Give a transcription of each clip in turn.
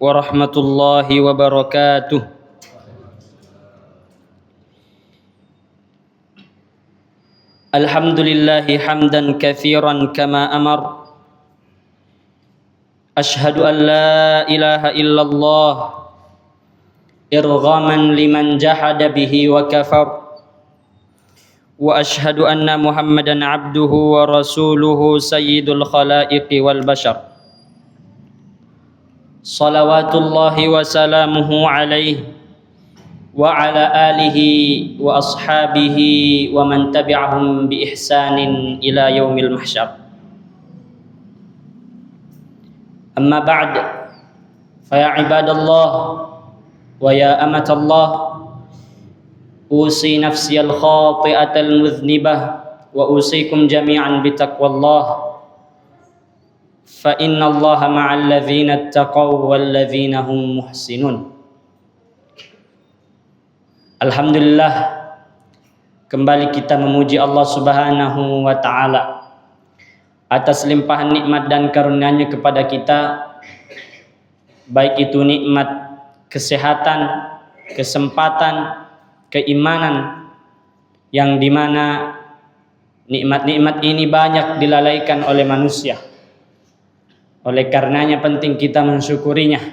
warahmatullahi wabarakatuh. Alhamdulillahi hamdan katsiran kama amar. Ashhadu an la ilaha illallah irghaman liman jahada bihi wa kafar. Wa ashhadu anna Muhammadan abduhu wa rasuluhu sayyidul khalaiqi wal bashar. Salawatullahi wa salamuhu alaihi wa ala alihi wa ashabihi wa man tabi'ahum bi ihsanin ila yaumil mahsyar. Amma ba'd, fa ya ibadallah wa ya amatallah, usi nafsi al-khati'atal mudhnibah wa usikum jami'an bitaqwallah. Fa innallaha ma'al ladzina ittaqaw wal ladzina hum muhsinun. Alhamdulillah, kembali kita memuji Allah Subhanahu wa taala atas limpahan nikmat dan karunia-Nya kepada kita, baik itu nikmat kesehatan, kesempatan, keimanan, yang dimana nikmat-nikmat ini banyak dilalaikan oleh manusia. Oleh karenanya penting kita mensyukurinya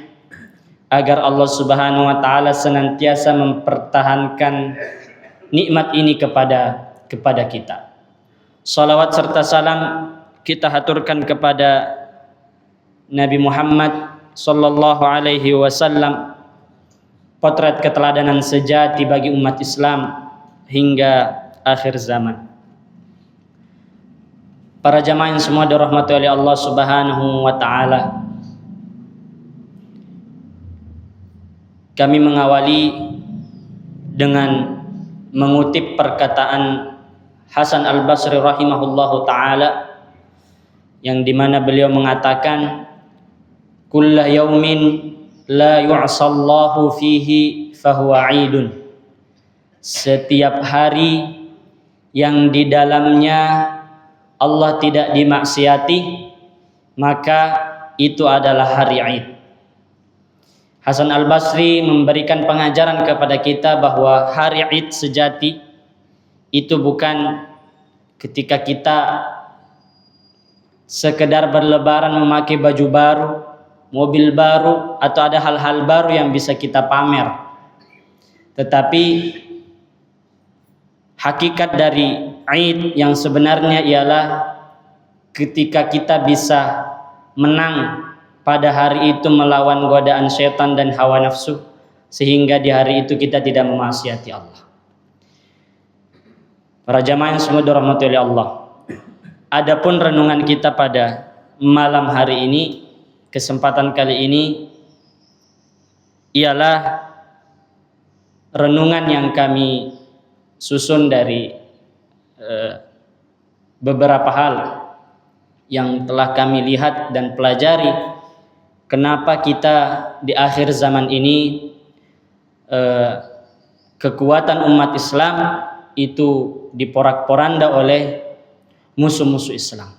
agar Allah Subhanahu wa taala senantiasa mempertahankan nikmat ini kepada kita. Salawat serta salam kita haturkan kepada Nabi Muhammad sallallahu alaihi wasallam, potret keteladanan sejati bagi umat Islam hingga akhir zaman. Para jamaah yang semua dirahmati oleh Allah Subhanahu wa taala, kami mengawali dengan mengutip perkataan Hasan Al-Basri rahimahullahu taala, yang dimana beliau mengatakan, kulla yaumin la yu'sallahu fihi fahuwa 'idun. Setiap hari yang di dalamnya Allah tidak dimaksiati, maka itu adalah hari Id. Hasan Al-Basri memberikan pengajaran kepada kita bahwa hari Id sejati itu bukan ketika kita sekedar berlebaran memakai baju baru, mobil baru, atau ada hal-hal baru yang bisa kita pamer. Tetapi hakikat dari Id yang sebenarnya ialah ketika kita bisa menang pada hari itu melawan godaan syaitan dan hawa nafsu, sehingga di hari itu kita tidak memaksiati Allah. Para jamaah yang semua dirahmati oleh Allah, adapun renungan kita pada malam hari ini, kesempatan kali ini, ialah renungan yang kami susun dari beberapa hal yang telah kami lihat dan pelajari. Kenapa kita di akhir zaman ini kekuatan umat Islam itu diporak-poranda oleh musuh-musuh Islam.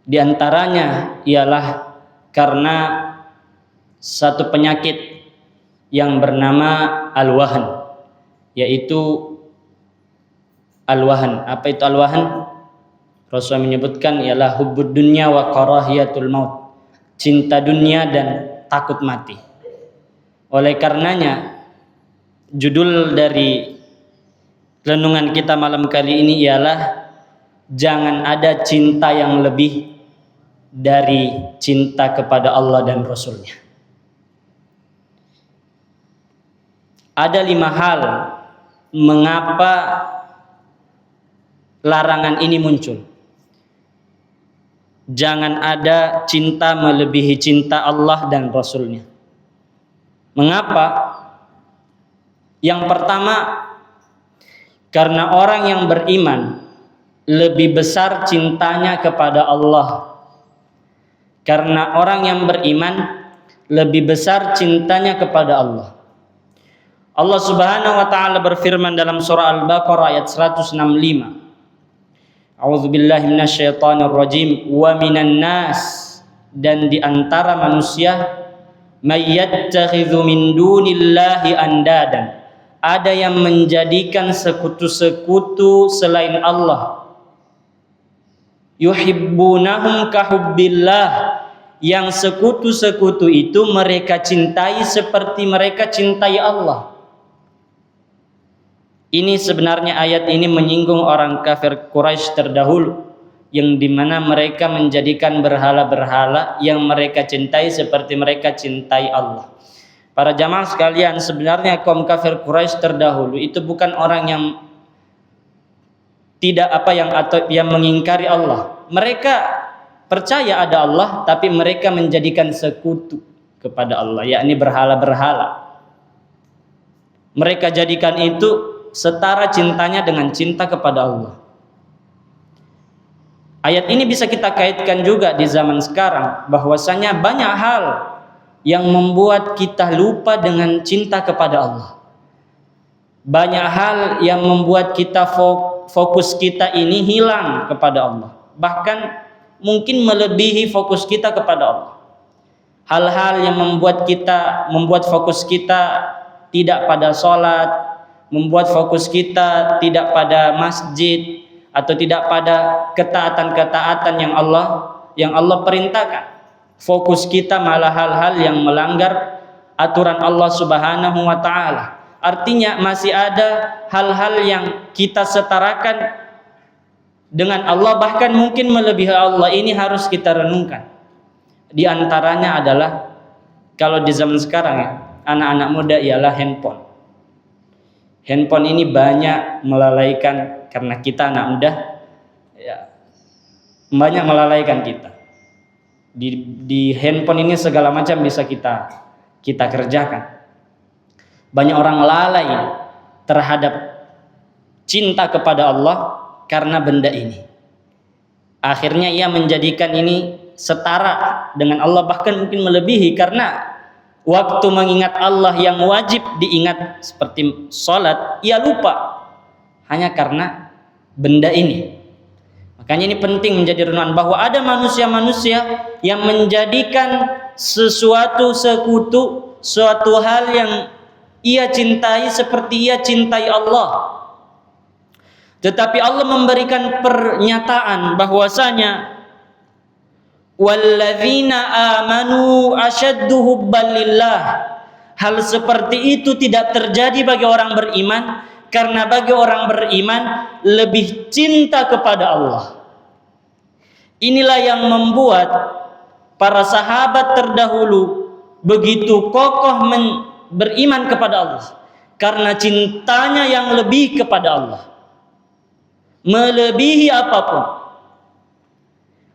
Di antaranya ialah karena satu penyakit yang bernama al-wahan, yaitu al-wahan. Apa itu al-wahan? Rasulullah menyebutkan ialah hubbud dunya wa karahiyatul maut, cinta dunia dan takut mati. Oleh karenanya, judul dari renungan kita malam kali ini ialah jangan ada cinta yang lebih dari cinta kepada Allah dan Rasulnya. Ada 5 hal mengapa larangan ini muncul. Jangan ada cinta melebihi cinta Allah dan Rasulnya. Mengapa? Yang pertama, karena orang yang beriman lebih besar cintanya kepada Allah. Karena orang yang beriman lebih besar cintanya kepada Allah. Allah Subhanahu wa taala berfirman dalam surah Al-Baqarah ayat 165. A'udzubillahi minasyaitonir rajim. Wa minan nas dan di antara manusia may yattakhidhu min dunillahi andadan, ada yang menjadikan sekutu-sekutu selain Allah. Yuhibbunahum kahubbillah, yang sekutu-sekutu itu mereka cintai seperti mereka cintai Allah. Ini sebenarnya ayat ini menyinggung orang kafir Quraisy terdahulu, yang dimana mereka menjadikan berhala-berhala yang mereka cintai seperti mereka cintai Allah. Para jamaah sekalian, sebenarnya kaum kafir Quraisy terdahulu itu bukan orang yang atau yang mengingkari Allah. Mereka percaya ada Allah, tapi mereka menjadikan sekutu kepada Allah, yakni berhala-berhala. Mereka jadikan itu setara cintanya dengan cinta kepada Allah. Ayat ini bisa kita kaitkan juga di zaman sekarang, bahwasanya banyak hal yang membuat kita lupa dengan cinta kepada Allah. Banyak hal yang membuat kita fokus kita ini hilang kepada Allah. Bahkan mungkin melebihi fokus kita kepada Allah. Hal-hal yang membuat fokus kita tidak pada sholat, membuat fokus kita tidak pada masjid, atau tidak pada ketaatan-ketaatan yang Allah perintahkan. Fokus kita malah hal-hal yang melanggar aturan Allah Subhanahu wa taala. Artinya masih ada hal-hal yang kita setarakan dengan Allah, bahkan mungkin melebihi Allah. Ini harus kita renungkan. Di antaranya adalah, kalau di zaman sekarang ya, anak-anak muda ialah handphone. Handphone ini banyak melalaikan, karena kita anak muda ya, banyak melalaikan kita. Di handphone ini segala macam bisa kita kerjakan. Banyak orang lalai terhadap cinta kepada Allah karena benda ini. Akhirnya ia menjadikan ini setara dengan Allah, bahkan mungkin melebihi, karena waktu mengingat Allah yang wajib diingat seperti sholat, ia lupa hanya karena benda ini. Makanya ini penting menjadi renungan, bahwa ada manusia-manusia yang menjadikan sesuatu sekutu, suatu hal yang ia cintai seperti ia cintai Allah. Tetapi Allah memberikan pernyataan bahwasanya walladzina amanu asyaddu hubban lillah. Hal seperti itu tidak terjadi bagi orang beriman, karena bagi orang beriman lebih cinta kepada Allah. Inilah yang membuat para sahabat terdahulu begitu kokoh beriman kepada Allah, karena cintanya yang lebih kepada Allah, melebihi apapun.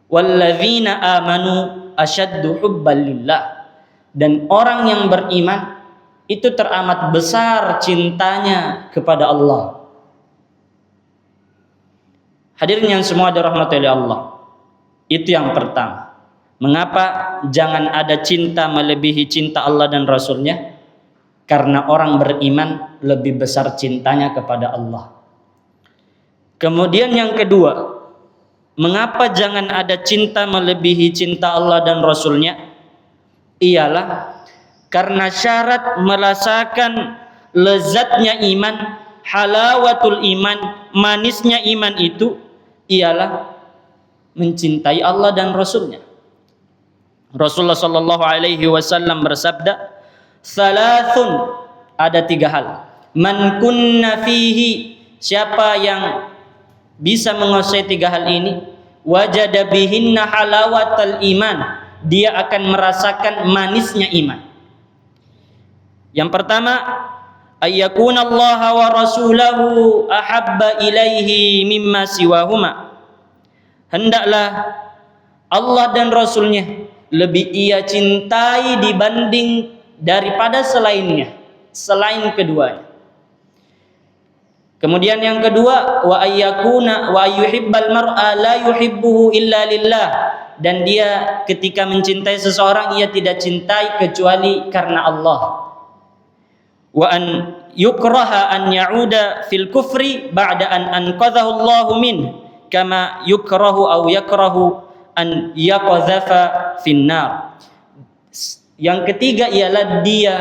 Walladzina amanu asyaddu hubban lillah. Dan orang yang beriman itu teramat besar cintanya kepada Allah. Hadirin yang semua dirahmati oleh Allah, itu yang pertama. Mengapa jangan ada cinta melebihi cinta Allah dan Rasulnya? Karena orang beriman lebih besar cintanya kepada Allah. Kemudian yang kedua, mengapa jangan ada cinta melebihi cinta Allah dan Rasulnya? Ialah karena syarat merasakan lezatnya iman, halawatul iman, manisnya iman itu ialah mencintai Allah dan Rasulnya. Rasulullah sallallahu alaihi wasallam bersabda, "Salasun," ada 3 hal. Man kunna fihi, siapa yang bisa menguasai 3 hal ini, wajada bihinna halawatal iman, dia akan merasakan manisnya iman. Yang pertama, ayyakuna Allah wa rasulahu ahabba ilaihi mimma siwahuma. Hendaklah Allah dan Rasulnya lebih ia cintai dibanding daripada selainnya, selain keduanya. Kemudian yang kedua, wa ayyakuna wa yuhibbal mar'a la yuhibbuhu illa lillah, dan dia ketika mencintai seseorang ia tidak cintai kecuali karena Allah. Wa an yukraha an ya'uda fil kufri ba'da an anqadhahu Allahu min, kama yukrahu aw yakrahu an yaqdhafa finnar. Yang ketiga ialah dia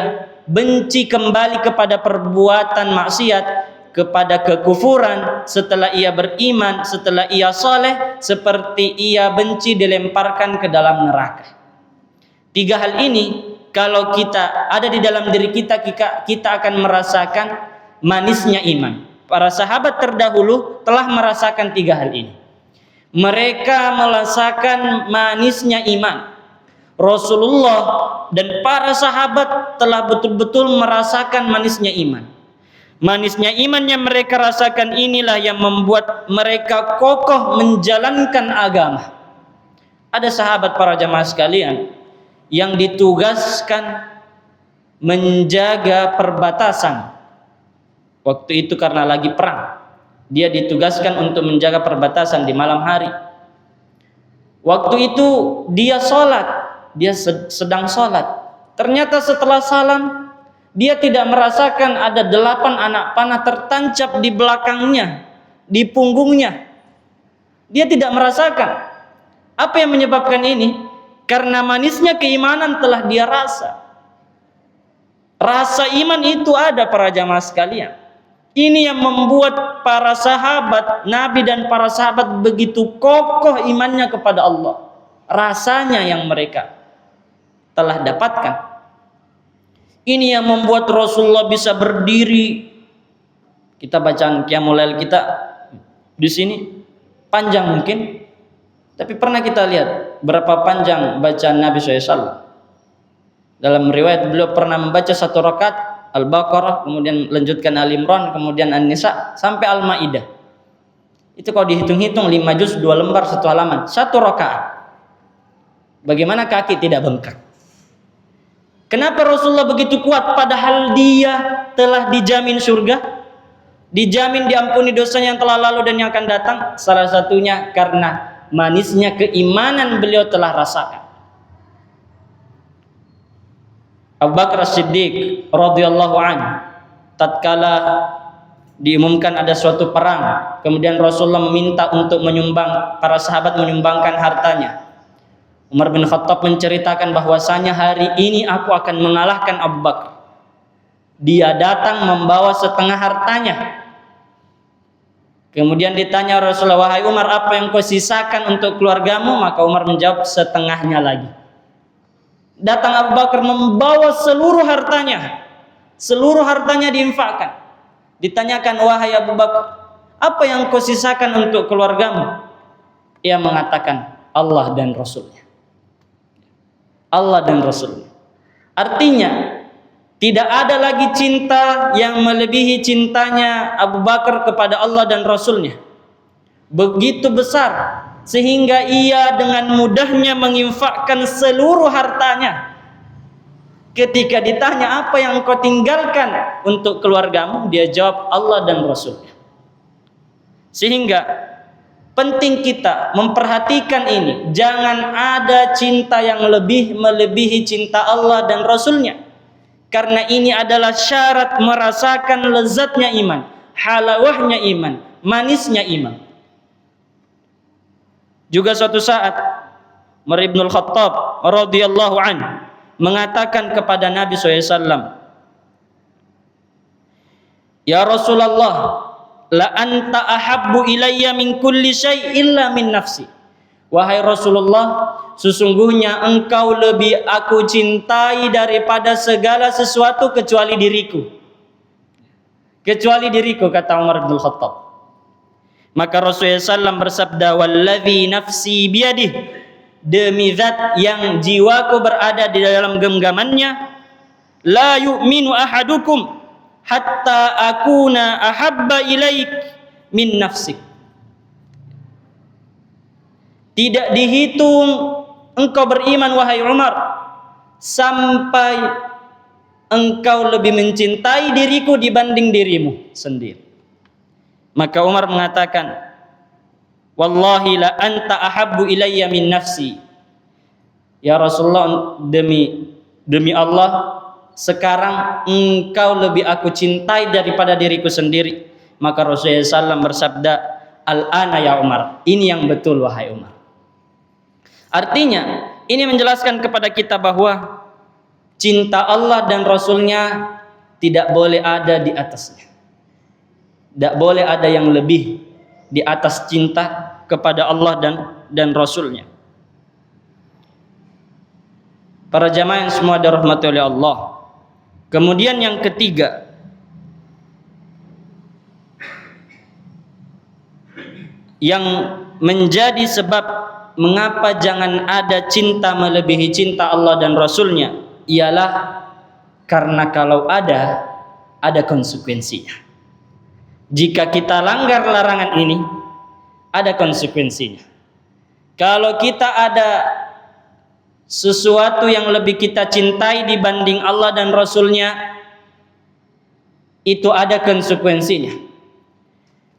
benci kembali kepada perbuatan maksiat, kepada kekufuran setelah ia beriman, setelah ia soleh, seperti ia benci dilemparkan ke dalam neraka. Tiga hal ini kalau kita ada di dalam diri kita, kita akan merasakan manisnya iman. Para sahabat terdahulu telah merasakan tiga hal ini. Mereka merasakan manisnya iman. Rasulullah dan para sahabat telah betul-betul merasakan manisnya iman. Manisnya iman yang mereka rasakan inilah yang membuat mereka kokoh menjalankan agama. Ada sahabat para jamaah sekalian yang ditugaskan menjaga perbatasan. Waktu itu karena lagi perang, dia ditugaskan untuk menjaga perbatasan di malam hari. Waktu itu dia sholat, dia sedang sholat. Ternyata setelah salam, dia tidak merasakan ada 8 anak panah tertancap di belakangnya, di punggungnya. Dia tidak merasakan. Apa yang menyebabkan ini? Karena manisnya keimanan telah dia rasa. Rasa iman itu ada para jamaah sekalian. Ini yang membuat para sahabat Nabi dan para sahabat begitu kokoh imannya kepada Allah. Rasanya yang mereka telah dapatkan. Ini yang membuat Rasulullah bisa berdiri. Kita bacaan Qiyamul Lail kita di sini panjang mungkin, tapi pernah kita lihat berapa panjang bacaan Nabi SAW. Dalam riwayat beliau pernah membaca 1 rakaat Al-Baqarah, kemudian lanjutkan Al-Imran, kemudian An-Nisa sampai Al-Maidah. Itu kalau dihitung-hitung 5 juz 2 lembar 1 halaman, 1 rakaat. Bagaimana kaki tidak bengkak? Kenapa Rasulullah begitu kuat padahal dia telah dijamin surga? Dijamin diampuni dosanya yang telah lalu dan yang akan datang? Salah satunya karena manisnya keimanan beliau telah rasakan. Abu Bakar As-Siddiq radhiyallahu anhu tatkala diumumkan ada suatu perang, kemudian Rasulullah meminta untuk menyumbang, para sahabat menyumbangkan hartanya. Umar bin Khattab menceritakan bahwasanya hari ini aku akan mengalahkan Abu Bakar. Dia datang membawa setengah hartanya. Kemudian ditanya Rasulullah, wahai Umar, apa yang kau sisakan untuk keluargamu? Maka Umar menjawab, setengahnya lagi. Datang Abu Bakar membawa seluruh hartanya. Seluruh hartanya diinfakkan. Ditanyakan, wahai Abu Bakar, apa yang kau sisakan untuk keluargamu? Ia mengatakan, Allah dan Rasulnya. Allah dan Rasulnya. Artinya tidak ada lagi cinta yang melebihi cintanya Abu Bakar kepada Allah dan Rasulnya. Begitu besar sehingga ia dengan mudahnya menginfakkan seluruh hartanya. Ketika ditanya apa yang kau tinggalkan untuk keluargamu, dia jawab Allah dan Rasulnya. Sehingga penting kita memperhatikan ini. Jangan ada cinta yang lebih melebihi cinta Allah dan Rasulnya. Karena ini adalah syarat merasakan lezatnya iman, halawahnya iman, manisnya iman. Juga suatu saat Umar bin Khattab radhiyallahu anhu mengatakan kepada Nabi SAW, ya Rasulullah, la anta ahabbu ilayya min kulli syai' illa min nafsi. Wahai Rasulullah, sesungguhnya engkau lebih aku cintai daripada segala sesuatu kecuali diriku. Kecuali diriku, kata Umar bin Khattab. Maka Rasulullah SAW bersabda, walladzi nafsi biyadih, demi zat yang jiwaku berada di dalam genggamannya, la yu'minu ahadukum hatta akuna ahabba ilaik min nafsik. Tidak dihitung engkau beriman wahai Umar sampai engkau lebih mencintai diriku dibanding dirimu sendiri. Maka Umar mengatakan, wallahi la anta ahabbu ilayya min nafsi. Ya Rasulullah, demi Allah, sekarang engkau lebih aku cintai daripada diriku sendiri. Maka Rasulullah SAW bersabda, al-ana ya Umar, ini yang betul wahai Umar. Artinya, ini menjelaskan kepada kita bahwa cinta Allah dan Rasulnya tidak boleh ada di atasnya. Tidak boleh ada yang lebih di atas cinta kepada Allah dan Rasulnya. Para jamaah yang semua dirahmati oleh Allah. Kemudian yang ketiga, yang menjadi sebab mengapa jangan ada cinta melebihi cinta Allah dan Rasulnya ialah karena kalau ada konsekuensinya. Jika kita langgar larangan ini, ada konsekuensinya. Kalau kita ada sesuatu yang lebih kita cintai dibanding Allah dan Rasulnya, itu ada konsekuensinya.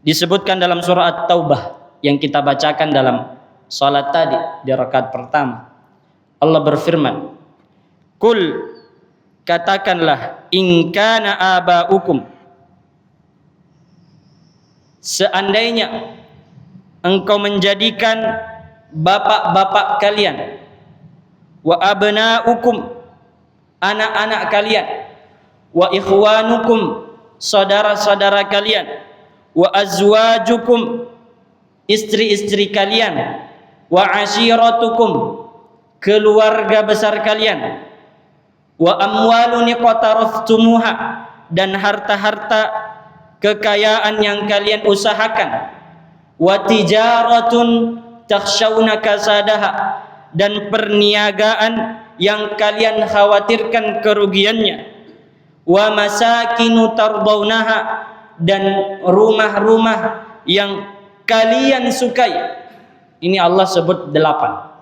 Disebutkan dalam surah At-Taubah yang kita bacakan dalam salat tadi di rakaat pertama. Allah berfirman, "Qul," katakanlah, "in kana aba'ukum," seandainya engkau menjadikan bapak-bapak kalian, wa abna'ukum, anak-anak kalian, wa ikhwanukum, saudara-saudara kalian, wa azwajukum, istri-istri kalian, wa ashiratukum, keluarga besar kalian, wa amwalun iqtaraftumuha, dan harta-harta kekayaan yang kalian usahakan, wa tijaratun takhshawna kasadaha, dan perniagaan yang kalian khawatirkan kerugiannya, wa masakinu tardawnaha, dan rumah-rumah yang kalian sukai. Ini Allah sebut 8.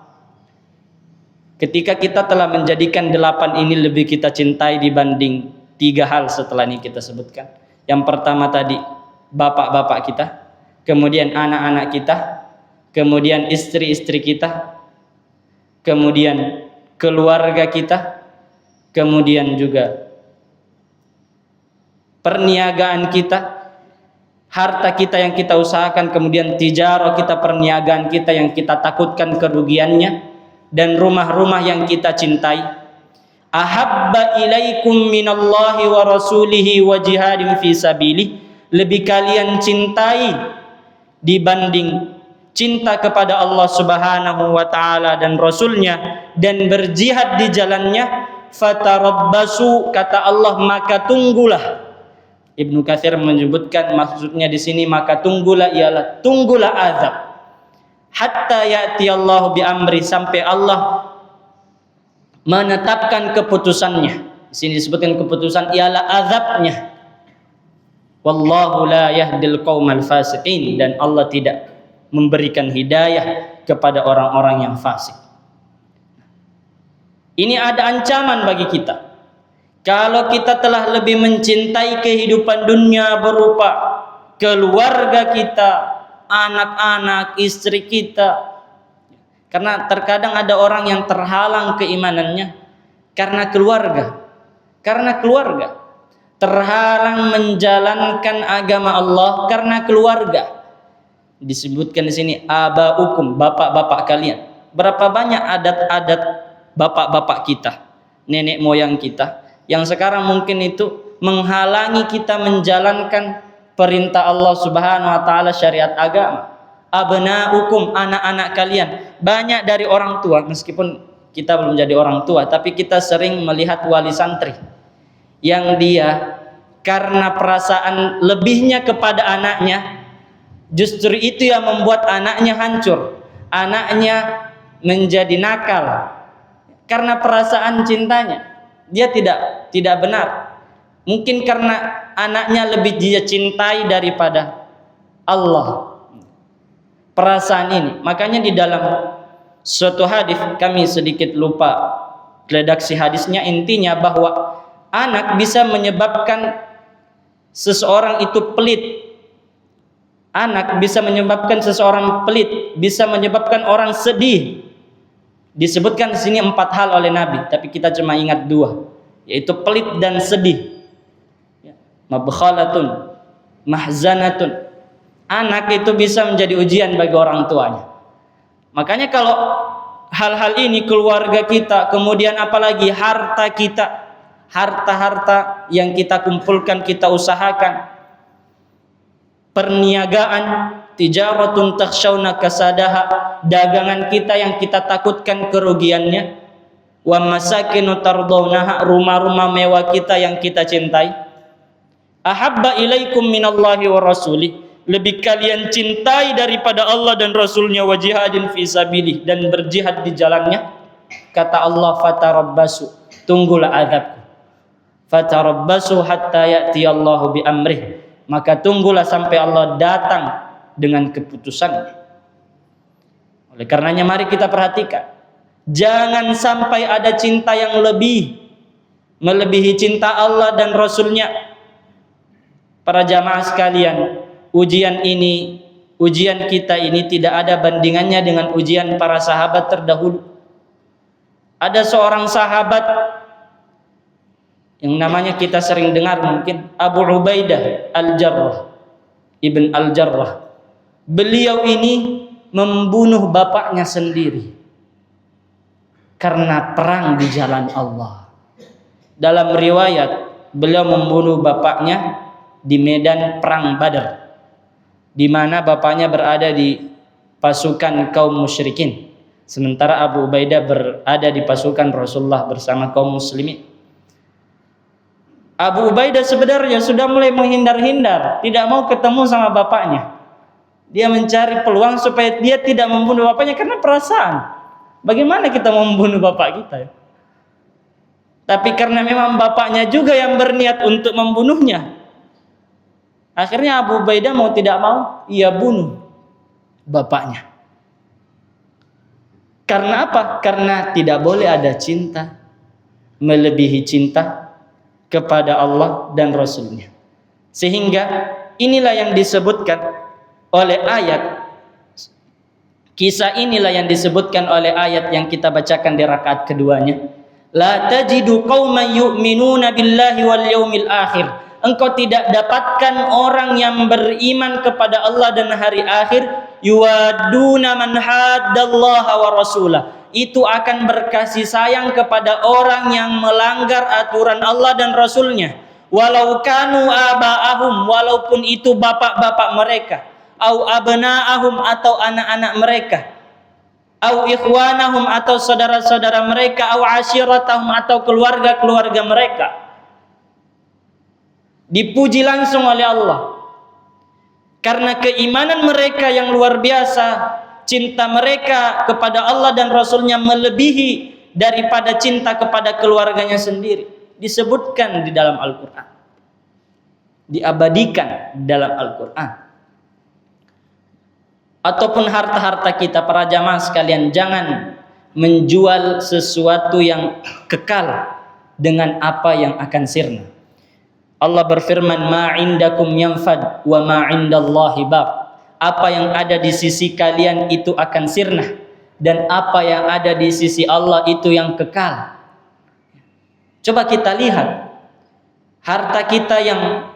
Ketika kita telah menjadikan 8 ini lebih kita cintai dibanding 3 hal setelah ini kita sebutkan. Yang pertama tadi bapak-bapak kita, kemudian anak-anak kita, kemudian istri-istri kita, kemudian keluarga kita, kemudian juga perniagaan kita, harta kita yang kita usahakan, kemudian tijarah kita, perniagaan kita yang kita takutkan kerugiannya, dan rumah-rumah yang kita cintai. Ahabba ilaikum minallahi wa rasulihi wa jihadin fi sabilih, lebih kalian cintai dibanding cinta kepada Allah Subhanahu wa taala dan Rasulnya, dan berjihad di jalannya. Fatarabbasu, kata Allah, maka tunggulah. Ibnu Katsir menyebutkan maksudnya di sini maka tunggulah ialah tunggulah azab. Hatta ya'ti Allah bi amri, sampai Allah menetapkan keputusannya. Di sini disebutkan keputusan ialah azabnya. Wallahu la yahdil qaumal fasiqin, dan Allah tidak memberikan hidayah kepada orang-orang yang fasik. Ini ada ancaman bagi kita. Kalau kita telah lebih mencintai kehidupan dunia berupa keluarga kita, anak-anak, istri kita. Karena terkadang ada orang yang terhalang keimanannya karena keluarga. Karena keluarga. Terhalang menjalankan agama Allah karena keluarga. Disebutkan di sini abaukum, bapak-bapak kalian. Berapa banyak adat-adat bapak-bapak kita, nenek moyang kita, yang sekarang mungkin itu menghalangi kita menjalankan perintah Allah Subhanahu wa taala, syariat agama. Abnaukum, anak-anak kalian. Banyak dari orang tua, meskipun kita belum jadi orang tua, tapi kita sering melihat wali santri yang dia karena perasaan lebihnya kepada anaknya, justru itu yang membuat anaknya hancur, anaknya menjadi nakal karena perasaan cintanya. Dia tidak benar. Mungkin karena anaknya lebih dia cintai daripada Allah. Perasaan ini. Makanya di dalam suatu hadis, kami sedikit lupa redaksi hadisnya, intinya bahwa anak bisa menyebabkan seseorang itu pelit. Anak bisa menyebabkan seseorang pelit, bisa menyebabkan orang sedih. Disebutkan di sini 4 hal oleh Nabi, tapi kita cuma ingat 2, yaitu pelit dan sedih. Mabkhalatun, mahzanatun. Anak itu bisa menjadi ujian bagi orang tuanya. Makanya kalau hal-hal ini, keluarga kita, kemudian apalagi harta kita, harta-harta yang kita kumpulkan, kita usahakan, perniagaan, tijaratun takhshawna kasadaha, dagangan kita yang kita takutkan kerugiannya, wa masakinu tardawnaha, rumah-rumah mewah kita yang kita cintai, ahabba ilaikum minallahi wa rasulih, lebih kalian cintai daripada Allah dan Rasulnya, wa jihadin fi sabilih, dan berjihad di jalannya. Kata Allah, fatarabbasu, tunggulah azabku, fatarabbasu hatta ya'ti Allahu bi amrih, maka tunggulah sampai Allah datang dengan keputusannya. Oleh karenanya mari kita perhatikan, jangan sampai ada cinta yang melebihi cinta Allah dan Rasulnya. Para jamaah sekalian, ujian kita ini tidak ada bandingannya dengan ujian para sahabat terdahulu. Ada seorang sahabat yang namanya kita sering dengar mungkin, Abu Ubaidah Al-Jarrah, Ibn Al-Jarrah. Beliau ini membunuh bapaknya sendiri karena perang di jalan Allah. Dalam riwayat, beliau membunuh bapaknya di medan perang Badar, di mana bapaknya berada di pasukan kaum musyrikin, sementara Abu Ubaidah berada di pasukan Rasulullah bersama kaum muslimin. Abu Ubaidah sebenarnya sudah mulai menghindar-hindar, tidak mau ketemu sama bapaknya. Dia mencari peluang supaya dia tidak membunuh bapaknya karena perasaan, bagaimana kita membunuh bapak kita? Tapi karena memang bapaknya juga yang berniat untuk membunuhnya, akhirnya Abu Ubaidah mau tidak mau, ia bunuh bapaknya. Karena apa? Karena tidak boleh ada cinta melebihi cinta kepada Allah dan Rasulnya. Sehingga inilah yang disebutkan oleh ayat, kisah inilah yang disebutkan oleh ayat yang kita bacakan di rakaat keduanya. La tajidu qauman yu'minuna billahi wal yaumil akhir. Engkau tidak dapatkan orang yang beriman kepada Allah dan hari akhir, yuwaduna man haddallaha wa rasulah, itu akan berkasih sayang kepada orang yang melanggar aturan Allah dan Rasulnya, walau kanu aba'ahum, walaupun itu bapak-bapak mereka, au abna'ahum, atau anak-anak mereka, au ikhwanahum, atau saudara-saudara mereka, au asyiratahum, atau keluarga-keluarga mereka. Dipuji langsung oleh Allah karena keimanan mereka yang luar biasa, cinta mereka kepada Allah dan Rasulnya melebihi daripada cinta kepada keluarganya sendiri. Disebutkan di dalam Al-Quran, diabadikan di dalam Al-Quran. Ataupun harta-harta kita, para jamaah sekalian, jangan menjual sesuatu yang kekal dengan apa yang akan sirna. Allah berfirman, ma indakum yanfad wa ma indallahi baq. Apa yang ada di sisi kalian itu akan sirna, dan apa yang ada di sisi Allah itu yang kekal. Coba kita lihat harta kita yang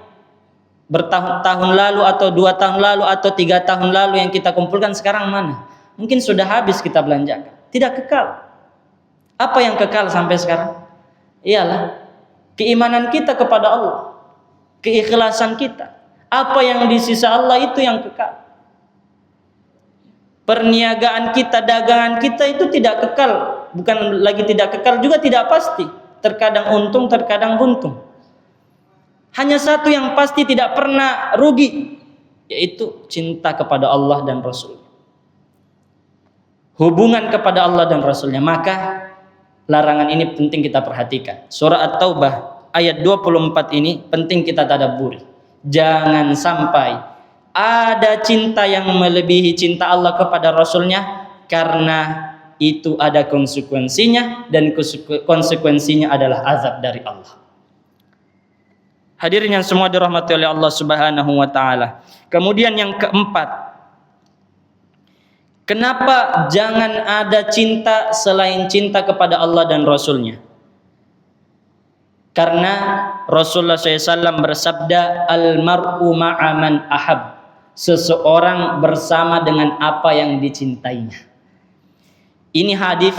bertahun-tahun lalu, atau 2 tahun lalu, atau 3 tahun lalu yang kita kumpulkan, sekarang mana? Mungkin sudah habis kita belanjakan, tidak kekal. Apa yang kekal sampai sekarang? Ialah keimanan kita kepada Allah, keikhlasan kita. Apa yang di sisi Allah itu yang kekal. Perniagaan kita, dagangan kita itu tidak kekal. Bukan lagi tidak kekal, juga tidak pasti. Terkadang untung, terkadang buntung. Hanya satu yang pasti tidak pernah rugi, yaitu cinta kepada Allah dan Rasul. Hubungan kepada Allah dan Rasulnya. Maka larangan ini penting kita perhatikan. Surah At-Taubah ayat 24 ini penting kita tadabburi. Jangan sampai ada cinta yang melebihi cinta Allah kepada Rasulnya, karena itu ada konsekuensinya, dan konsekuensinya adalah azab dari Allah. Hadirin yang semua dirahmati oleh Allah Subhanahu wa taala. Kemudian yang keempat, kenapa jangan ada cinta selain cinta kepada Allah dan Rasulnya? Karena Rasulullah SAW bersabda, al-mar'u ma'a man ahab. Seseorang bersama dengan apa yang dicintainya. Ini hadis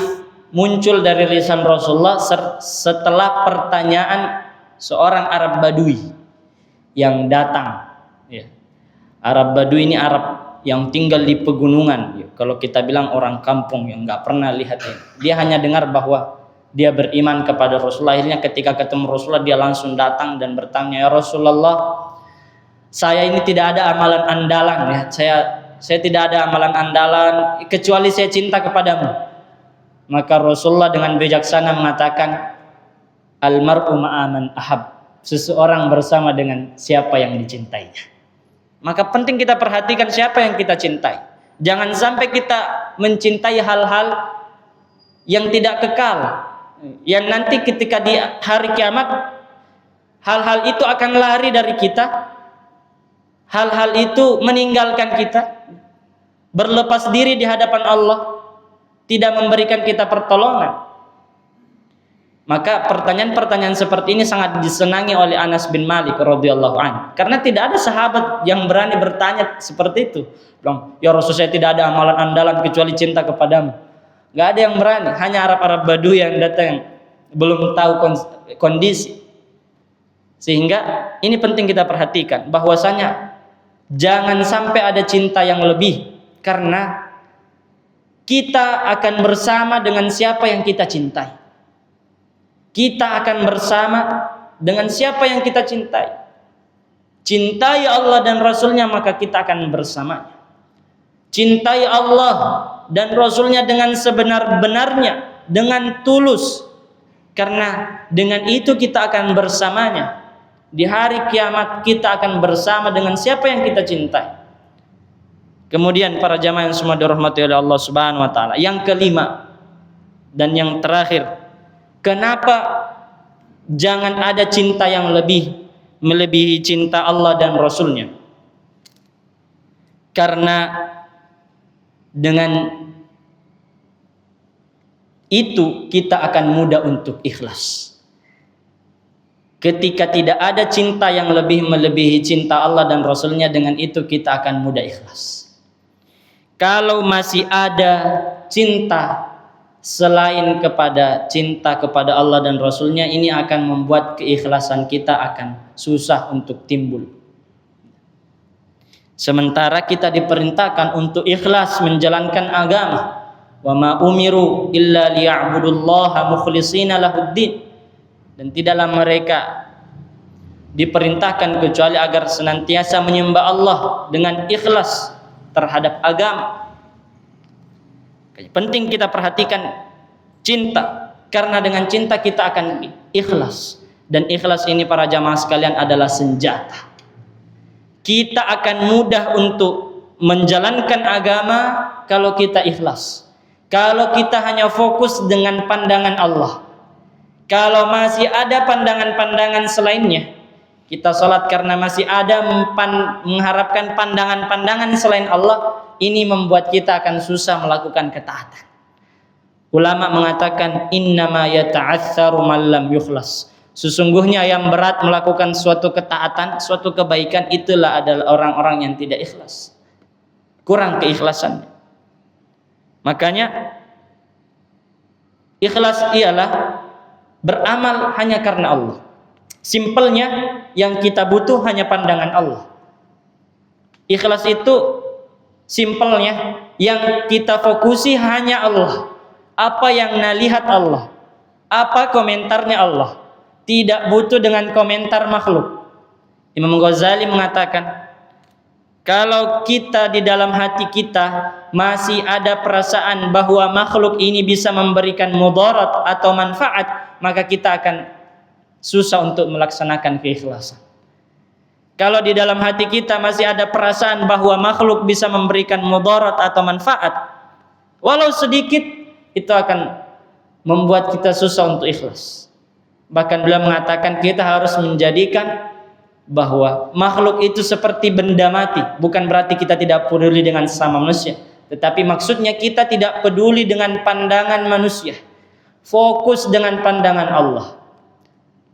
muncul dari lisan Rasulullah setelah pertanyaan seorang Arab Badui yang datang. Ya. Arab Badui ini Arab yang tinggal di pegunungan. Ya. Kalau kita bilang orang kampung yang nggak pernah lihat ini. Dia hanya dengar bahwa dia beriman kepada Rasulullah. Akhirnya ketika ketemu Rasulullah dia langsung datang dan bertanya, "Ya Rasulullah, saya ini tidak ada amalan andalan ya. Saya tidak ada amalan andalan kecuali saya cinta kepadamu." Maka Rasulullah dengan bijaksana mengatakan, "Al-mar'u ma'aman ahab." Seseorang bersama dengan siapa yang dicintainya. Maka penting kita perhatikan siapa yang kita cintai. Jangan sampai kita mencintai hal-hal yang tidak kekal, yang nanti ketika di hari kiamat hal-hal itu akan lari dari kita. Hal-hal itu meninggalkan kita, berlepas diri di hadapan Allah, tidak memberikan kita pertolongan. Maka pertanyaan-pertanyaan seperti ini sangat disenangi oleh Anas bin Malik radhiyallahu anhu. Karena tidak ada sahabat yang berani bertanya seperti itu. Bilang, "Ya Rasul, saya tidak ada amalan andalan kecuali cinta kepadamu." Gak ada yang berani, hanya Arab-Arab Badui yang datang yang belum tahu kondisi. Sehingga ini penting kita perhatikan bahwasanya jangan sampai ada cinta yang lebih, karena kita akan bersama dengan siapa yang kita cintai. Kita akan bersama dengan siapa yang kita cintai. Cintai Allah dan Rasulnya, maka kita akan bersamanya. Cintai Allah dan Rasulnya dengan sebenar-benarnya, dengan tulus, karena dengan itu kita akan bersamanya. Di hari kiamat kita akan bersama dengan siapa yang kita cintai. Kemudian para jamaah yang semua dirahmati oleh Allah Subhanahu wa taala, yang kelima dan yang terakhir, kenapa jangan ada cinta yang melebihi cinta Allah dan Rasulnya? Karena dengan itu kita akan mudah untuk ikhlas. Ketika tidak ada cinta yang lebih melebihi cinta Allah dan Rasulnya, dengan itu kita akan mudah ikhlas. Kalau masih ada cinta selain kepada cinta kepada Allah dan Rasulnya, ini akan membuat keikhlasan kita akan susah untuk timbul. Sementara kita diperintahkan untuk ikhlas menjalankan agama. Wa ma umiru illa liya'budullaha mukhlishina lahuddin. Dan tidaklah mereka diperintahkan kecuali agar senantiasa menyembah Allah dengan ikhlas terhadap agama. Penting kita perhatikan cinta, karena dengan cinta kita akan ikhlas. Dan ikhlas ini para jamaah sekalian adalah senjata. Kita akan mudah untuk menjalankan agama kalau kita ikhlas. Kalau kita hanya fokus dengan pandangan Allah. Kalau masih ada pandangan-pandangan selainnya, kita sholat karena masih ada mengharapkan pandangan-pandangan selain Allah, ini membuat kita akan susah melakukan ketaatan. Ulama mengatakan innama yata'atsaru man lam yukhlas. Sesungguhnya yang berat melakukan suatu ketaatan, suatu kebaikan, itulah adalah orang-orang yang tidak ikhlas. Kurang keikhlasannya. Makanya ikhlas ialah beramal hanya karena Allah. Simpelnya yang kita butuh hanya pandangan Allah. Ikhlas itu simpelnya yang kita fokusi hanya Allah. Apa yang nalihat Allah, apa komentarnya Allah. Tidak butuh dengan komentar makhluk. Imam Ghazali mengatakan, kalau kita di dalam hati kita masih ada perasaan bahwa makhluk ini bisa memberikan mudarat atau manfaat, maka kita akan susah untuk melaksanakan keikhlasan. Kalau di dalam hati kita masih ada perasaan bahwa makhluk bisa memberikan mudarat atau manfaat, walau sedikit, itu akan membuat kita susah untuk ikhlas. Bahkan beliau mengatakan kita harus menjadikan bahwa makhluk itu seperti benda mati. Bukan berarti kita tidak peduli dengan sesama manusia, tetapi maksudnya kita tidak peduli dengan pandangan manusia, fokus dengan pandangan Allah.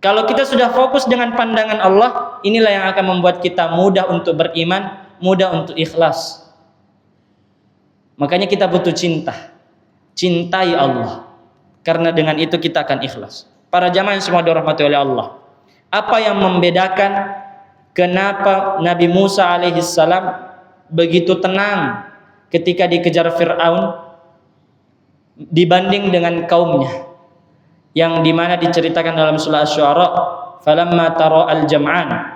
Kalau kita sudah fokus dengan pandangan Allah, inilah yang akan membuat kita mudah untuk beriman, mudah untuk ikhlas. Makanya kita butuh cinta. cintai Allah. Karena dengan itu kita akan ikhlas. Para jamaah yang semua dirahmati oleh Allah. Apa yang membedakan kenapa Nabi Musa alaihissalam begitu tenang ketika dikejar Fir'aun dibanding dengan kaumnya, yang dimana diceritakan dalam surah Asy-Syu'ara, falamma tara al-jam'an,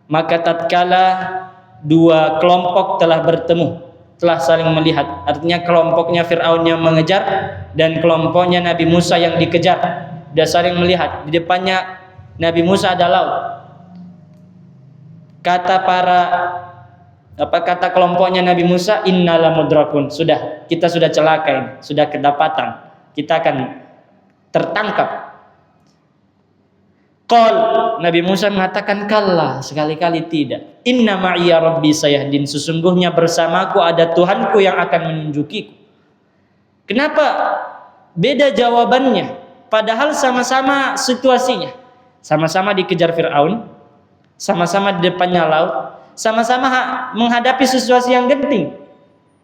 maka tatkala dua kelompok telah bertemu, telah saling melihat. Artinya kelompoknya Fir'aun yang mengejar dan kelompoknya Nabi Musa yang dikejar, sudah saling melihat. Di depannya Nabi Musa ada laut. Kata kelompoknya Nabi Musa, innala mudrakun, kita sudah celaka ini, sudah kedapatan, kita akan tertangkap. Qal, Nabi Musa mengatakan, kalla, sekali-kali tidak. Inna ma'iya rabbi sayahdin, sesungguhnya bersamaku ada Tuhanku yang akan menunjukiku. Kenapa beda jawabannya? Padahal sama-sama situasinya. Sama-sama dikejar Fir'aun, sama-sama di depannya laut, sama-sama menghadapi situasi yang genting.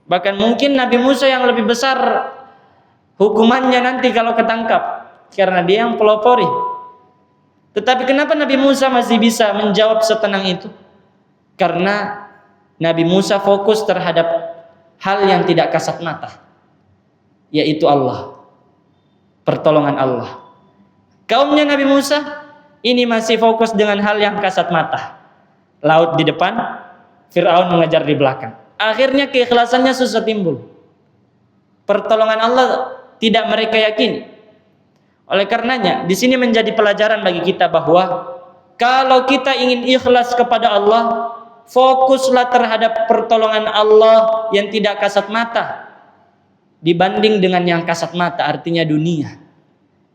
Bahkan mungkin Nabi Musa yang lebih besar hukumannya nanti kalau ketangkap, karena dia yang pelopori. Tetapi kenapa Nabi Musa masih bisa menjawab setenang itu? Karena Nabi Musa fokus terhadap hal yang tidak kasat mata, yaitu Allah, pertolongan Allah. Kaumnya Nabi Musa ini masih fokus dengan hal yang kasat mata. Laut di depan, Fir'aun mengejar di belakang. Akhirnya keikhlasannya susah timbul. Pertolongan Allah tidak mereka yakini. Oleh karenanya, di sini menjadi pelajaran bagi kita bahwa kalau kita ingin ikhlas kepada Allah, fokuslah terhadap pertolongan Allah yang tidak kasat mata dibanding dengan yang kasat mata, artinya dunia.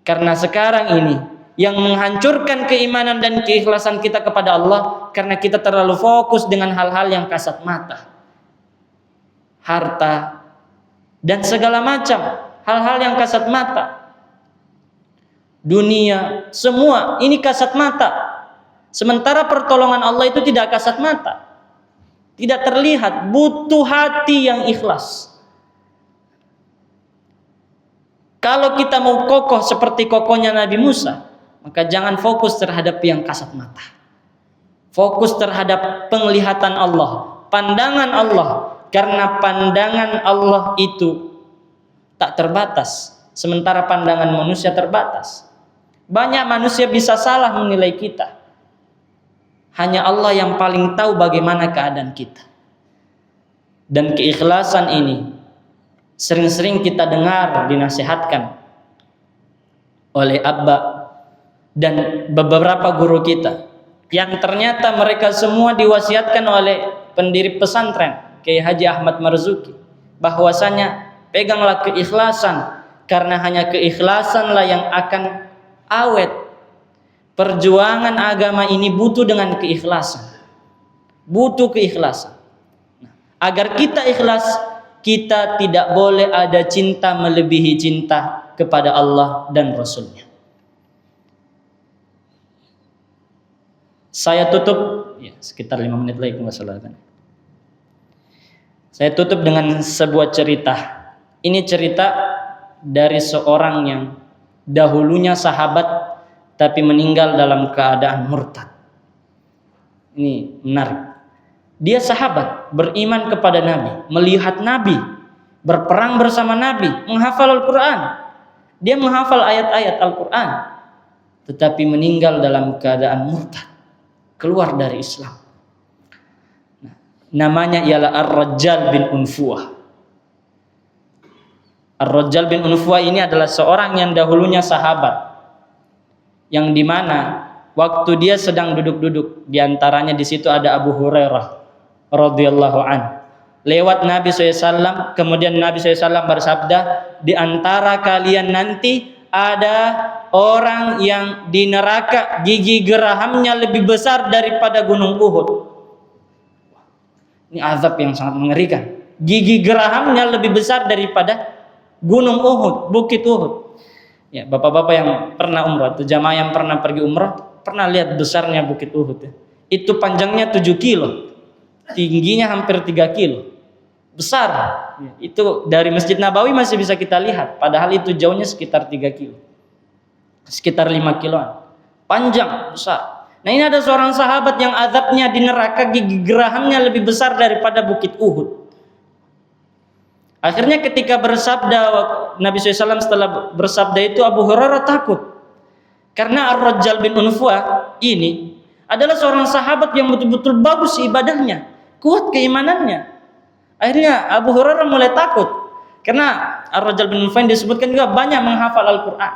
Karena sekarang ini yang menghancurkan keimanan dan keikhlasan kita kepada Allah, karena kita terlalu fokus dengan hal-hal yang kasat mata, harta dan segala macam hal-hal yang kasat mata, dunia, semua ini kasat mata. Sementara pertolongan Allah itu tidak kasat mata, tidak terlihat, butuh hati yang ikhlas. Kalau kita mau kokoh seperti kokohnya Nabi Musa, maka jangan fokus terhadap yang kasat mata. Fokus terhadap penglihatan Allah, pandangan Allah. Karena pandangan Allah itu tak terbatas, sementara pandangan manusia terbatas. Banyak manusia bisa salah menilai kita. Hanya Allah yang paling tahu bagaimana keadaan kita. Dan keikhlasan ini sering-sering kita dengar dinasihatkan oleh Abba dan beberapa guru kita, yang ternyata mereka semua diwasiatkan oleh pendiri pesantren Kiai Haji Ahmad Marzuki, bahwasanya peganglah keikhlasan, karena hanya keikhlasanlah yang akan awet. Perjuangan agama ini butuh dengan keikhlasan, butuh keikhlasan. Agar kita ikhlas, kita tidak boleh ada cinta melebihi cinta kepada Allah dan Rasulnya. Saya tutup, ya, sekitar 5 menit lagi nggak salah kan. Saya tutup dengan sebuah cerita. Ini cerita dari seorang yang dahulunya sahabat tapi meninggal dalam keadaan murtad. Ini menarik. Dia sahabat, beriman kepada Nabi, melihat Nabi, berperang bersama Nabi, menghafal Al-Quran. Dia menghafal ayat-ayat Al-Quran, tetapi meninggal dalam keadaan murtad, keluar dari Islam. Namanya ialah Ar-Rajjal bin Unfuwah. Ar-Rajjal bin Unfuwah ini adalah seorang yang dahulunya sahabat, yang dimana waktu dia sedang duduk-duduk, diantaranya di situ ada Abu Hurairah radhiyallahu an. Lewat Nabi SAW, kemudian Nabi SAW bersabda, di antara kalian nanti ada orang yang di neraka gigi gerahamnya lebih besar daripada gunung Uhud. Ini azab yang sangat mengerikan. Gigi gerahamnya lebih besar daripada gunung Uhud, bukit Uhud. Ya, bapak-bapak yang pernah umrah, atau jamaah yang pernah pergi umrah, pernah lihat besarnya bukit Uhud ya. Itu panjangnya 7 kilo, tingginya hampir 3 kilo. besar. Itu dari Masjid Nabawi masih bisa kita lihat, padahal itu jauhnya sekitar 3 kilo. Sekitar 5 kiloan. Panjang, besar. Nah, ini ada seorang sahabat yang azabnya di neraka, gigi geraham-nya lebih besar daripada bukit Uhud. Akhirnya ketika bersabda Nabi SAW, setelah bersabda itu, Abu Hurairah takut. Karena Ar-Rajjal bin Unfuah ini adalah seorang sahabat yang betul-betul bagus ibadahnya, kuat keimanannya. Akhirnya Abu Hurairah mulai takut. Karena Ar-Rajjal bin Unfuah disebutkan juga banyak menghafal Al-Quran.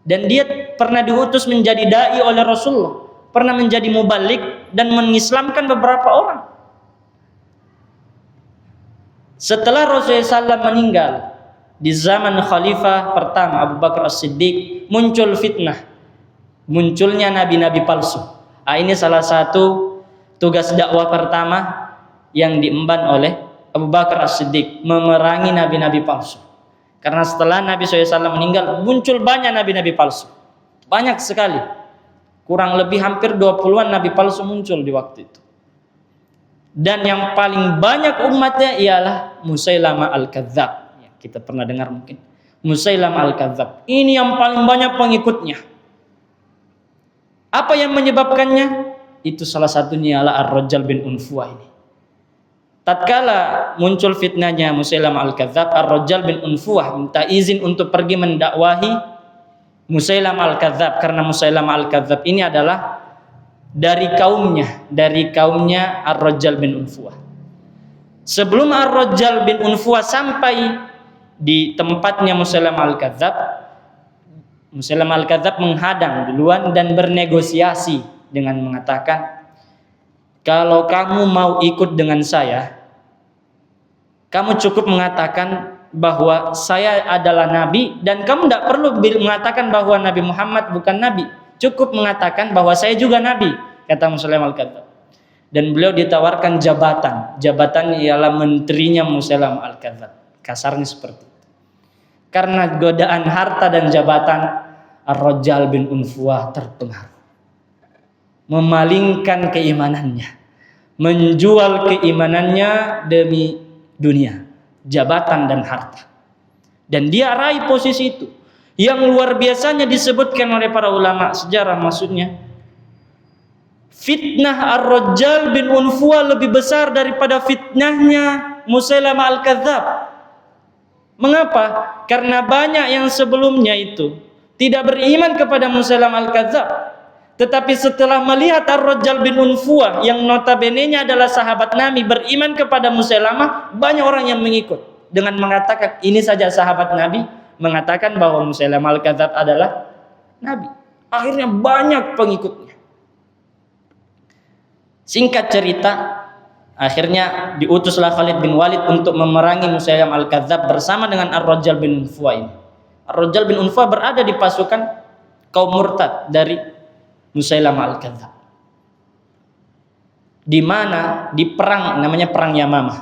Dan dia pernah diutus menjadi da'i oleh Rasulullah, pernah menjadi mubalik dan mengislamkan beberapa orang. Setelah Rasulullah SAW meninggal, di zaman Khalifah pertama Abu Bakar As-Siddiq, muncul fitnah, munculnya nabi-nabi palsu. Ini salah satu tugas dakwah pertama yang diemban oleh Abu Bakar As-Siddiq, memerangi nabi-nabi palsu. Karena setelah Nabi SAW meninggal, muncul banyak nabi-nabi palsu, banyak sekali. Kurang lebih hampir 20-an nabi palsu muncul di waktu itu. Dan yang paling banyak umatnya ialah Musailamah Al-Kadzdzab. Ya, kita pernah dengar mungkin. Musailamah Al-Kadzdzab. Ini yang paling banyak pengikutnya. Apa yang menyebabkannya? Itu salah satunya ialah Ar-Rajjal bin Unfuah ini. Tatkala muncul fitnahnya Musailamah Al-Kadzdzab, Ar-Rajjal bin Unfuah minta izin untuk pergi mendakwahi Musailamah Al-Kadzdzab, karena Musailamah Al-Kadzdzab ini adalah dari kaumnya Ar-Rajjal bin Unfuah. Sebelum Ar-Rajjal bin Unfuah sampai di tempatnya Musailamah Al-Kadzdzab, Musailamah Al-Kadzdzab menghadang duluan dan bernegosiasi dengan mengatakan, kalau kamu mau ikut dengan saya, kamu cukup mengatakan bahwa saya adalah nabi, dan kamu tidak perlu mengatakan bahwa Nabi Muhammad bukan nabi. Cukup mengatakan bahwa saya juga nabi, kata Musailamah Al-Kadzdzab. Dan beliau ditawarkan jabatan. Jabatan ialah menterinya Musailamah Al-Kadzdzab. Kasarnya seperti itu. Karena godaan harta dan jabatan, Ar-Rajjal bin Unfuah terpengaruh. Memalingkan keimanannya, menjual keimanannya demi dunia, jabatan dan harta. Dan dia raih posisi itu. Yang luar biasanya disebutkan oleh para ulama sejarah, maksudnya fitnah Ar-Rajjal bin Unfuah lebih besar daripada fitnahnya Musailamah Al-Kadzdzab. Mengapa? Karena banyak yang sebelumnya itu tidak beriman kepada Musailamah Al-Kadzdzab, tetapi setelah melihat Ar-Rajjal bin Unfuah yang notabene-nya adalah sahabat Nabi beriman kepada Musailamah, banyak orang yang mengikut dengan mengatakan, ini saja sahabat Nabi mengatakan bahwa Musailamah Al-Kadzdzab adalah nabi. Akhirnya banyak pengikutnya. Singkat cerita, akhirnya diutuslah Khalid bin Walid untuk memerangi Musailamah Al-Kadzdzab bersama dengan Ar-Rajjal bin Unfuah ini. Ar-Rajjal bin Unfuah berada di pasukan kaum murtad dari Musailamah Al-Kadzdzab. Di mana di perang namanya perang Yamamah.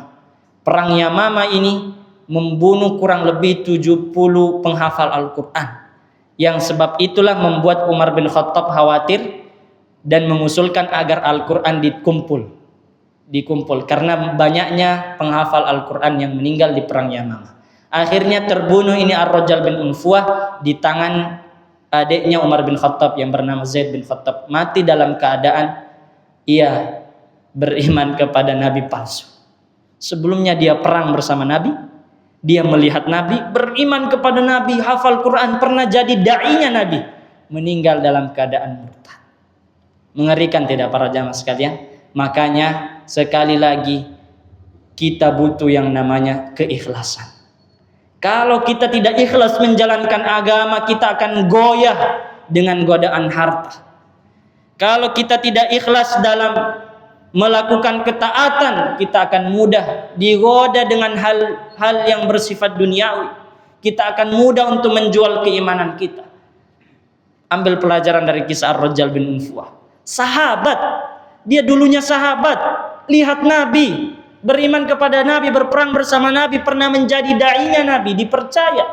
Perang Yamamah ini membunuh kurang lebih 70 penghafal Al-Quran. Yang sebab itulah membuat Umar bin Khattab khawatir dan mengusulkan agar Al-Quran dikumpul karena banyaknya penghafal Al-Quran yang meninggal di perang Yamamah. Akhirnya terbunuh ini Ar-Rajjal bin Unfuah di tangan adiknya Umar bin Khattab yang bernama Zaid bin Khattab. Mati dalam keadaan ia beriman kepada Nabi palsu. Sebelumnya dia perang bersama Nabi, dia melihat Nabi, beriman kepada Nabi, hafal Quran, pernah jadi da'inya Nabi, meninggal dalam keadaan murtad. Mengerikan tidak para jamaah sekalian? Makanya sekali lagi kita butuh yang namanya keikhlasan. Kalau kita tidak ikhlas menjalankan agama, kita akan goyah dengan godaan harta. Kalau kita tidak ikhlas dalam melakukan ketaatan, kita akan mudah digoda dengan hal-hal yang bersifat duniawi. Kita akan mudah untuk menjual keimanan kita. Ambil pelajaran dari kisah Ar-Rajjal bin Unfuah. Sahabat, dia dulunya sahabat, lihat Nabi, beriman kepada Nabi, berperang bersama Nabi, pernah menjadi da'inya Nabi, dipercaya.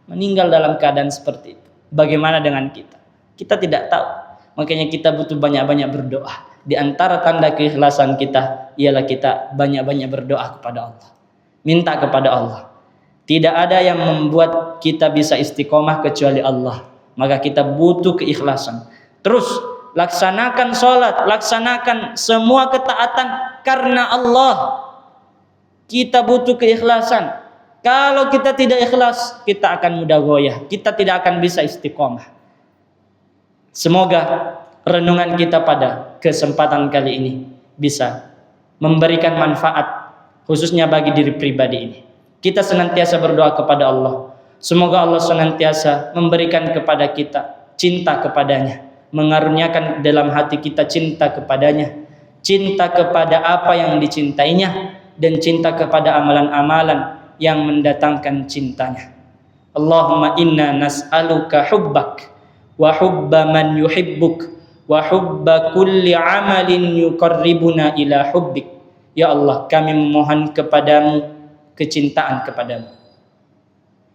Meninggal dalam keadaan seperti itu. Bagaimana dengan kita? Kita tidak tahu. Makanya kita butuh banyak-banyak berdoa. Di antara tanda keikhlasan kita ialah kita banyak-banyak berdoa kepada Allah. Minta kepada Allah. Tidak ada yang membuat kita bisa istiqomah kecuali Allah. Maka kita butuh keikhlasan. Terus laksanakan sholat, laksanakan semua ketaatan karena Allah. Kita butuh keikhlasan. Kalau kita tidak ikhlas, kita akan mudah goyah. Kita tidak akan bisa istiqomah. Semoga renungan kita pada kesempatan kali ini bisa memberikan manfaat, khususnya bagi diri pribadi ini. Kita senantiasa berdoa kepada Allah. Semoga Allah senantiasa memberikan kepada kita cinta kepadanya, mengaruniakan dalam hati kita cinta kepadanya, cinta kepada apa yang dicintainya, dan cinta kepada amalan-amalan yang mendatangkan cintanya. Allahumma inna nas'aluka hubbak wa hubba man yuhibbuk wa hubba kulli amalin yuqarribuna ila hubbik. Ya Allah, kami memohon kepadamu kecintaan kepadamu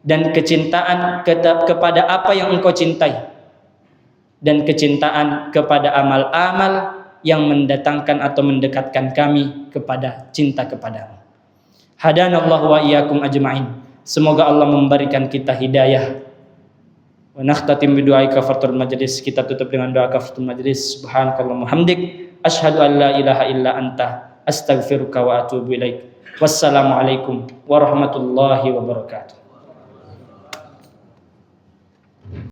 dan kecintaan kepada apa yang engkau cintai, dan kecintaan kepada amal-amal yang mendatangkan atau mendekatkan kami kepada cinta kepadamu. Hadanallahu wa iyyakum ajma'in. Semoga Allah memberikan kita hidayah. Wa nakhtatim bi du'ai kafaratul majlis. Kita tutup dengan doa kafaratul majlis. Subhanakallahumma hamdik asyhadu an la ilaha illa anta astaghfiruka wa atubu ilaik. Wassalamualaikum warahmatullahi wabarakatuh.